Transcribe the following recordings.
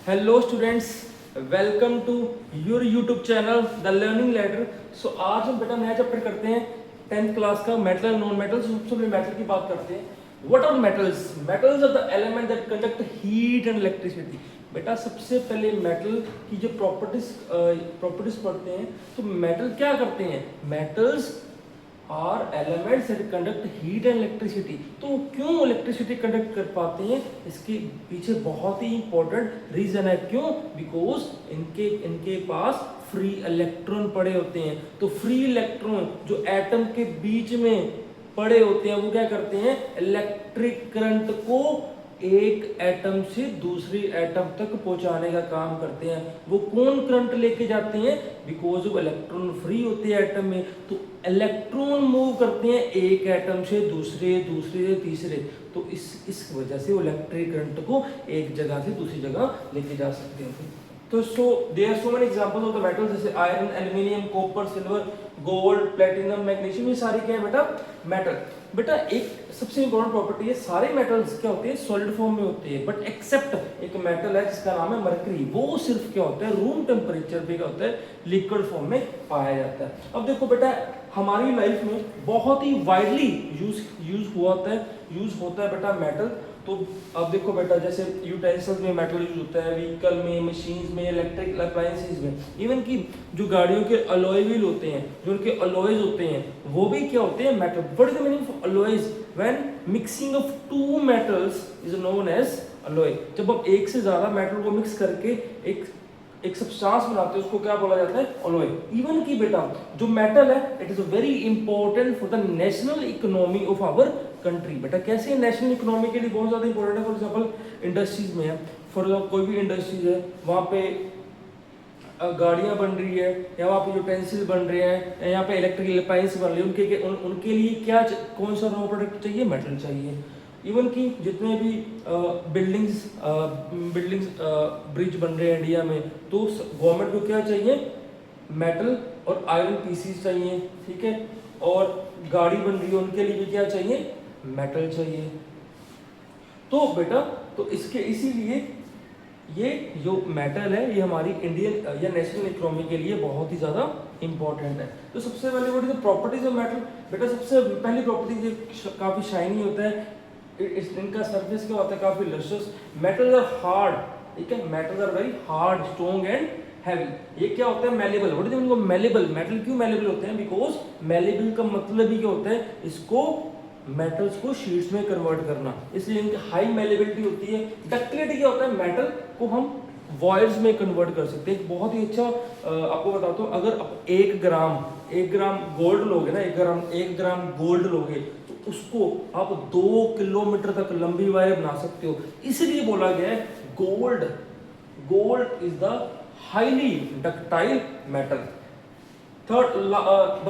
Hello students, welcome to your YouTube channel the learning letter. So आज हम बेटा नया चैप्टर करते हैं 10th क्लास का मेटल एंड नॉन मेटल्स। सबसे पहले मेटल की बात करते हैं। What are metals? Metals are the element that conduct heat and electricity. बेटा सबसे पहले मेटल की जो प्रॉपर्टीज पढ़ते हैं। तो मेटल क्या करते हैं? Metals are elements that conduct heat and electricity. तो क्यों इलेक्ट्रिसिटी कंडक्ट कर पाते हैं, इसके पीछे बहुत ही इंपॉर्टेंट रीजन है। क्यों? बिकॉज इनके पास फ्री इलेक्ट्रॉन पड़े होते हैं। तो फ्री इलेक्ट्रॉन जो एटम के बीच में पड़े होते हैं वो क्या करते हैं? इलेक्ट्रिक करंट को एक एटम से दूसरी एटम तक पहुंचाने का काम करते हैं। वो कौन करंट लेके जाते हैं? बिकॉज वो इलेक्ट्रॉन फ्री होते हैं एटम में। तो इलेक्ट्रॉन मूव करते हैं एक एटम से दूसरे से तीसरे। तो इस वजह से वो इलेक्ट्रिक करंट को एक जगह से दूसरी जगह लेके जा सकते हैं। तो there are so many examples of the metals, जैसे iron, aluminium, copper, silver, gold, platinum, magnesium. ये सारे क्या है बेटा? मेटल। बेटा एक सबसे इंपॉर्टेंट प्रॉपर्टी है, सारे मेटल्स क्या होते हैं? सॉलिड फॉर्म में होते हैं। बट एक्सेप्ट एक मेटल है जिसका नाम है मरकरी, वो सिर्फ क्या होता है? रूम टेम्परेचर पे क्या होता है? लिक्विड फॉर्म में पाया जाता है। अब देखो बेटा, हमारी लाइफ में बहुत ही वाइडली यूज होता है बेटा मेटल। तो अब देखो बेटा, जैसे यूटेंसिल्स में मेटल यूज होता है, व्हीकल में, मशीन्स में, इलेक्ट्रिक अप्लायंसेस में, इवन की जो गाड़ियों के अलॉय व्हील होते हैं, जो उनके अलॉयज होते हैं, वो भी क्या होते हैं? Metal. What is the meaning of alloys? When mixing of two metals is known as alloy. जब हम एक से ज्यादा मेटल को मिक्स करके एक सब्सटेंस बनाते हैं, उसको क्या बोला जाता है? अलॉय। इवन की बेटा जो मेटल है, it is very important for the national economy of our country. बेटा कैसे? नेशनल इकोनॉमी के लिए बहुत ज्यादा इंपॉर्टेंट है। फॉर एग्जांपल इंडस्ट्रीज में है, फॉर एग्जांपल कोई भी इंडस्ट्रीज है, वहाँ पे गाड़ियाँ बन रही है, या वहाँ पे यूटेंसिल बन रहे हैं, या यहाँ पे इलेक्ट्रिकल अप्लायंस बन रही है, उनके लिए क्या कौन सा रॉ प्रोडक्ट चाहिए? मेटल चाहिए। इवन की जितने भी बिल्डिंग्स ब्रिज बन रहे हैं इंडिया में, तो गवर्नमेंट को क्या चाहिए? मेटल और आयरन पीसीस चाहिए, ठीक है। और गाड़ी बन रही है, उनके लिए भी क्या चाहिए? मेटल चाहिए। तो बेटा तो इसके इसीलिए ये जो मेटल है, ये हमारी इंडियन या नेशनल इकोनॉमी के लिए बहुत ही ज़्यादा इंपॉर्टेंट है। तो सबसे पहले what is the properties of metal? बेटा सबसे पहली प्रॉपर्टी, ये काफ़ी शाइनी होता है, इनका सरफेस क्या होता है? काफ़ी लस्ट्रस। मेटल्स आर हार्ड, ठीक है। Metals are very hard, strong and heavy. ये क्या होता है? Malleable. What is the meaning of malleable? Metal क्यों मेलेबल होते हैं? बिकॉज मेलेबल का मतलब ही क्या होता है? इसको मेटल्स को शीट्स में कन्वर्ट करना, इसलिए इनकी हाई मेलेबिलिटी होती है। डक्टिलिटी क्या होता है? मेटल को हम वॉइड्स में कन्वर्ट कर सकते हैं। बहुत ही अच्छा आपको बताता हूँ, अगर आप 1 ग्राम गोल्ड लोगे ना, 1 ग्राम गोल्ड लोगे, तो उसको आप 2 किलोमीटर तक लंबी वायर बना सकते हो। इसलिए बोला गया है gold is the highly ductile metal. The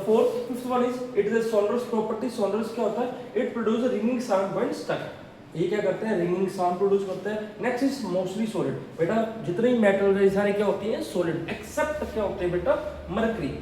fifth one is it is a sonorous property. Sonorous क्या होता है? It produces ringing sound when stuck. ये क्या करते हैं? रिंगिंग साउंड प्रोड्यूस करते हैं। Next is mostly solid. बेटा जितने भी मेटल है सारे क्या होती हैं? सॉलिड। एक्सेप्ट क्या होते हैं बेटा? मरकरी।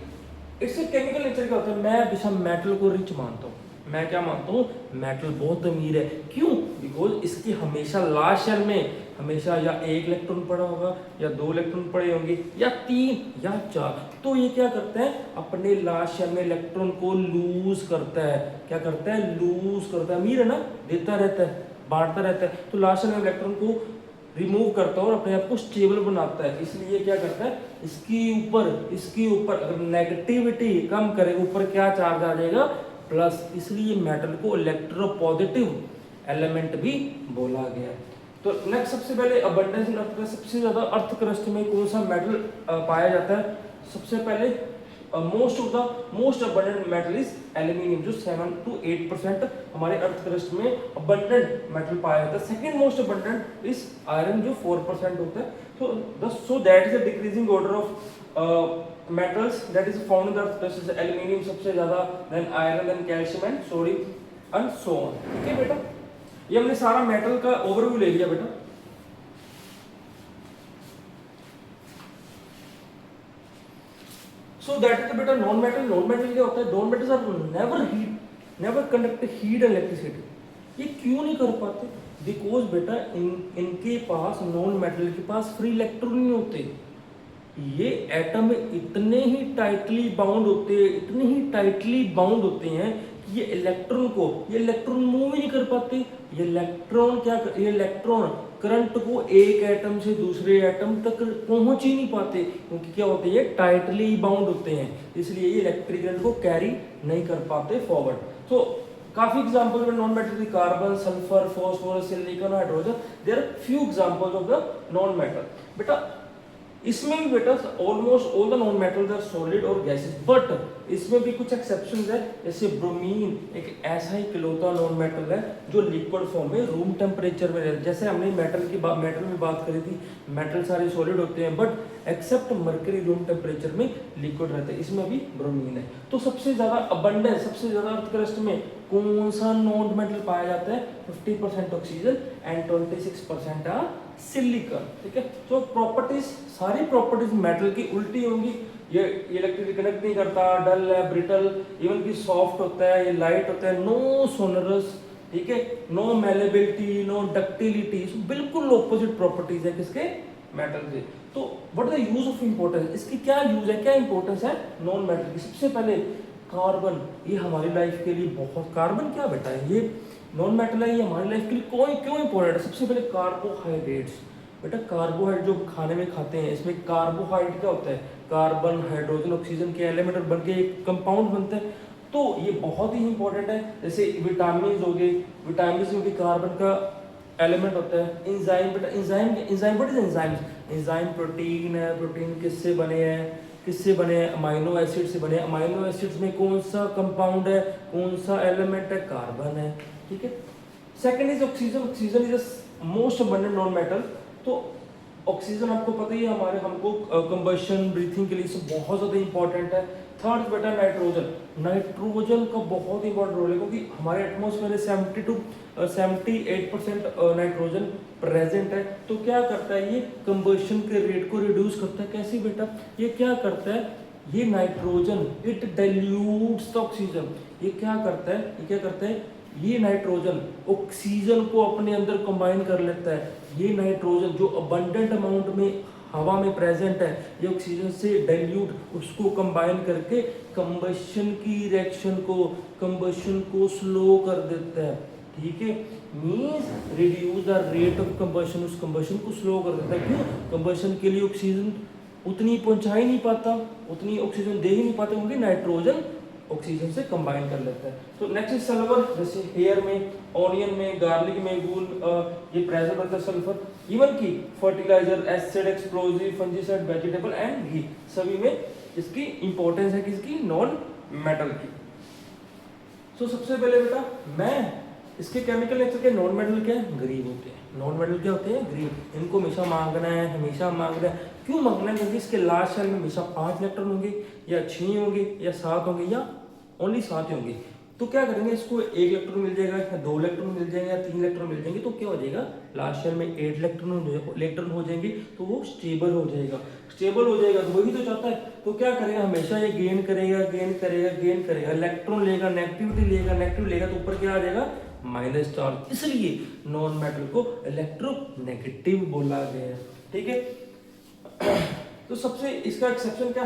इससे केमिकल नेचर क्या होता है? मैं हमेशा मेटल को रिच मानता हूँ। मैं क्या मानता हूँ? मेटल बहुत अमीर है। क्यों? बिकॉज इसकी हमेशा लास्ट शेल में हमेशा या 1 इलेक्ट्रॉन पड़ा होगा, या 2 इलेक्ट्रॉन पड़े होंगे, या 3 या 4। तो ये क्या करते हैं? अपने लास्ट शेल में इलेक्ट्रॉन को लूज करता है। क्या करता है? लूज करता है। अमीर है ना, देता रहता है, बांटता रहता है। तो लास्ट शेल में इलेक्ट्रॉन को रिमूव करता है और अपने आप को स्टेबल बनाता है। इसलिए क्या करता है? इसके ऊपर अगर नेगेटिविटी कम करे, ऊपर क्या चार्ज आ जाएगा? प्लस। इसलिए मेटल को इलेक्ट्रोपॉजिटिव एलिमेंट भी बोला गया है। तो नेक्स्ट सबसे पहले अबंडेंस इन अर्थ, सबसे ज्यादा अर्थ क्रस्ट में कौन सा मेटल पाया जाता है? सबसे पहले most abundant metal is aluminium, जो 7 to 8% हमारे अर्थ क्रस्ट में अबंडेंट मेटल पाया जाता है। Second most abundant is iron, जो 4% होता है। So that is a decreasing order of metals that is found in the earth crust. Aluminium सबसे ज्यादा, then iron, then calcium and sodium and so on. ठीक है बेटा, ये हमने सारा मेटल का ओवरव्यू ले लिया बेटा। सो दैट इज बेटा नॉन मेटल क्या होता है? Non metals are never conduct heat and electricity. ये क्यों नहीं कर पाते? बिकॉज बेटा इनके पास, नॉन मेटल के पास फ्री इलेक्ट्रॉन नहीं होते। ये एटम इतने ही टाइटली बाउंड होते हैं, इतने ही टाइटली बाउंड होते हैं कि ये इलेक्ट्रॉन मूव ही नहीं कर पाते। ये इलेक्ट्रॉन करंट को एक एटम से दूसरे एटम तक पहुंच ही नहीं पाते, क्योंकि क्या होते हैं, ये टाइटली बाउंड होते हैं, इसलिए ये इलेक्ट्रिक करंट को कैरी नहीं कर पाते फॉरवर्ड। तो काफी एग्जांपल्स में non metal, carbon, sulphur, phosphorus, silicon, hydrogen, there are few examples of the non metal. बेटा इसमें भी बेटा almost all the non metals are solid और गैसेस, बट इसमें भी कुछ एक्सेप्शंस है। जैसे ब्रोमीन एक ऐसा ही इकलौता नॉन मेटल है जो लिक्विड फॉर्म में रूम टेम्परेचर में रहता है। जैसे हमने मेटल में बात करी थी, मेटल सारे सॉलिड होते हैं, but except mercury room temperature में लिक्विड रहता है, इसमें भी ब्रोमीन है। तो सबसे ज्यादा अबंडेंस, सबसे ज्यादा अर्थ क्रस्ट में कौन सा नॉन मेटल पाया जाता है? 50% ऑक्सीजन एंड 26% सिलिकॉन। ठीक है, तो प्रॉपर्टीज, सारी प्रॉपर्टीज मेटल की उल्टी होंगी। ये इलेक्ट्रिकली कनेक्ट नहीं करता, डल है, ब्रिटल, इवन की सॉफ्ट होता है, ये लाइट होता है, नो सोनरस, ठीक है, नो मेलेबिलिटी, नो डक्टिलिटी, बिल्कुल ऑपोजिट प्रॉपर्टीज है किसके? मेटल के। तो what is the use of importance, इसकी क्या यूज है, क्या इंपॉर्टेंस है नॉन मेटल की? सबसे पहले कार्बन, ये हमारी लाइफ के लिए बहुत, कार्बन क्या बेटा है, ये नॉन मेटल है, ये हमारी लाइफ के लिए क्यों इंपॉर्टेंट है? सबसे पहले कार्बोहाइड्रेट्स। बेटा कार्बोहाइड्रेट जो खाने में खाते हैं, इसमें कार्बोहाइड्रेट क्या होता है? कार्बन, हाइड्रोजन, ऑक्सीजन के एलिमेंट बन के एक कंपाउंड बनता है, तो ये बहुत ही इंपॉर्टेंट है। जैसे विटामिन हो गए, विटामिन में भी कार्बन का एलिमेंट होता है। एंजाइम, बेटा enzyme what is enzymes? Enzyme protein है, प्रोटीन किससे बने हैं? अमाइनो एसिड से बने। अमाइनो एसिड्स में कौन सा कंपाउंड है, कौन सा एलिमेंट है? कार्बन है। ठीक है, second is oxygen. Oxygen is most abundant non metal. तो ऑक्सीजन आपको पता ही है, हमको कंबशन, ब्रीथिंग के लिए सब बहुत ज़्यादा इंपॉर्टेंट है। थर्ड बेटा नाइट्रोजन। नाइट्रोजन का बहुत इंपॉर्टेंट रोल है, क्योंकि हमारे एटमॉस्फेयर में 78% नाइट्रोजन प्रेजेंट है। तो क्या करता है, ये कंबशन के रेट को रिड्यूस करता है। कैसे बेटा? ये क्या करता है, ये nitrogen it dilutes the oxygen. ये क्या करता है, ये नाइट्रोजन ऑक्सीजन को अपने अंदर कंबाइन कर लेता है। ये नाइट्रोजन जो अबंडेंट अमाउंट में हवा में प्रेजेंट है, ये ऑक्सीजन से डाइल्यूट, उसको कंबाइन करके कंबशन को स्लो कर देता है। ठीक है, means reduce the rate of combustion, उस कंबशन को स्लो कर देता है। क्यों? कंबशन के लिए ऑक्सीजन उतनी पहुंचा ही नहीं पाता, उतनी ऑक्सीजन दे ही नहीं पाता, क्योंकि नाइट्रोजन ऑक्सीजन से कंबाइन कर लेता है। तो नेक्स्ट इज सल्फर। जैसे हेयर में, ऑनियन में, गार्लिक में, गूल, ये प्रेजेंट होता है सल्फर। इवन की fertiliser, acid, explosive, fungicide, vegetable and घी, सभी में इसकी इंपॉर्टेंस है, किसकी? नॉन मेटल की। तो सबसे पहले बेटा मैं इसके केमिकल नेचर के, नॉन मेटल क्या है? ग्रीन होते हैं। नॉन मेटल क्या होते हैं? ग्रीन। इनको हमेशा मांगना है। क्यों मांगना है? क्योंकि इसके लास्ट शेल में हमेशा 5 इलेक्ट्रॉन होंगे, या 6 होंगे, या 7 होंगे, या ओनली 7 ही होंगे। तो क्या करेंगे, इसको 1 इलेक्ट्रॉन मिल जाएगा, या 2 इलेक्ट्रॉन मिल जाएंगे, या 3 इलेक्ट्रॉन मिल जाएंगे। तो क्या हो जाएगा, लास्ट शेल में 8 इलेक्ट्रॉन हो जाएंगे, तो वो स्टेबल हो जाएगा। तो वही तो चाहता है। तो क्या करेगा, हमेशा ये गेन करेगा। इलेक्ट्रॉन लेगा, नेगेटिव लेगा, तो ऊपर क्या आ जाएगा? Minus charge. इसलिए नॉन मेटल को इलेक्ट्रोनेगेटिव बोला गया है। ठीक है, तो सबसे इसका एक्सेप्शन क्या?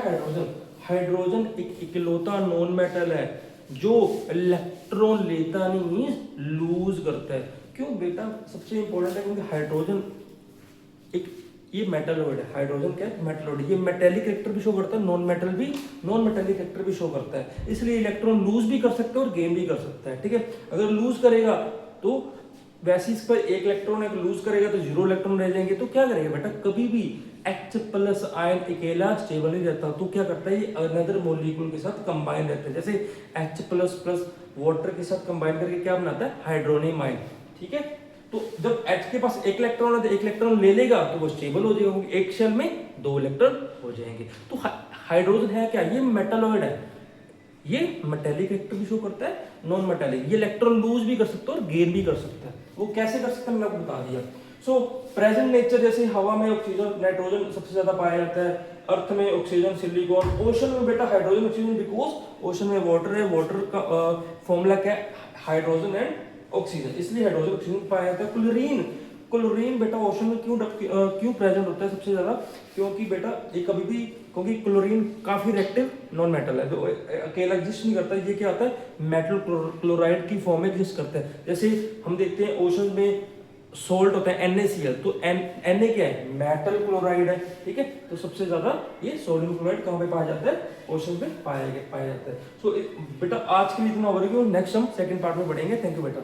हाइड्रोजन एक इकलौता नॉन मेटल है जो इलेक्ट्रॉन लेता नहीं, मींस लूज करता है। क्यों बेटा? सबसे इंपॉर्टेंट है क्योंकि हाइड्रोजन एक ये मेटलॉइड है। हाइड्रोजन क्या है? मेटलॉइड। ये मेटेलिक कैरेक्टर भी शो करता है, नॉन मेटेलिक कैरेक्टर भी शो करता है। इसलिए इलेक्ट्रॉन लूज भी कर सकता है और गेन भी कर सकता है। ठीक है, अगर लूज करेगा तो वैसे इस पर 1 इलेक्ट्रॉन है, लूज करेगा तो 0 इलेक्ट्रॉन रह जाएंगे। तो क्या करेगा बेटा, कभी भी H+ आयन अकेला स्टेबल नहीं रहता। तो क्या करता है, ये अनदर मॉलिक्यूल के साथ कंबाइन रहता है। जैसे H++ वाटर के साथ कंबाइन करके क्या बनाता है? Hydronium ion. ठीक है, तो जब H के पास 1 इलेक्ट्रॉन है तो 1 इलेक्ट्रॉन ले लेगा तो वो स्टेबल हो जाएगा, एक शेल में 2 इलेक्ट्रॉन हो जाएंगे। तो हाइड्रोजन है क्या? ये मेटलॉइड है। ये मेटेलिक कैरेक्टर भी शो करता है, नॉन मेटेलिक। ये इलेक्ट्रॉन लूज भी कर सकता है और गेन भी कर सकता है। वो कैसे कर सकता है मैंने आपको बता दिया। सो प्रेजेंट नेचर, जैसे हवा में ऑक्सीजन, नाइट्रोजन सबसे ज्यादा पाया जाता है। अर्थ में ऑक्सीजन, सिलिकॉन। ओशन में बेटा हाइड्रोजन, ऑक्सीजन, बिकॉज ओशन में वाटर है। वाटर का फॉर्मूला क्या है? हाइड्रोजन एंड ऑक्सीजन, इसलिए हाइड्रोजन ऑक्सीजन पाया जाता है। क्लोरीन, क्लोरीन बेटा ओशन में क्यों प्रेजेंट होता है सबसे ज्यादा, क्योंकि बेटा ये कभी भी, क्योंकि क्लोरीन काफी रिएक्टिव नॉन मेटल है, जो अकेला एग्जिस्ट नहीं करता, ये क्या होता है मेटल क्लोराइड की फॉर्म में एग्जिस्ट करता है। जैसे हम देखते हैं ओशन में सोल्ट होता है NaCl, तो Na क्या है, मेटल क्लोराइड है, ठीक है। तो सबसे ज्यादा ये सोडियम क्लोराइड कहाँ पे पाया जाता है, ओशन में पाया जाता है। सो बेटा आज के लिए इतना ओवरव्यू, नेक्स्ट हम सेकंड पार्ट में बढ़ेंगे। थैंक यू बेटा।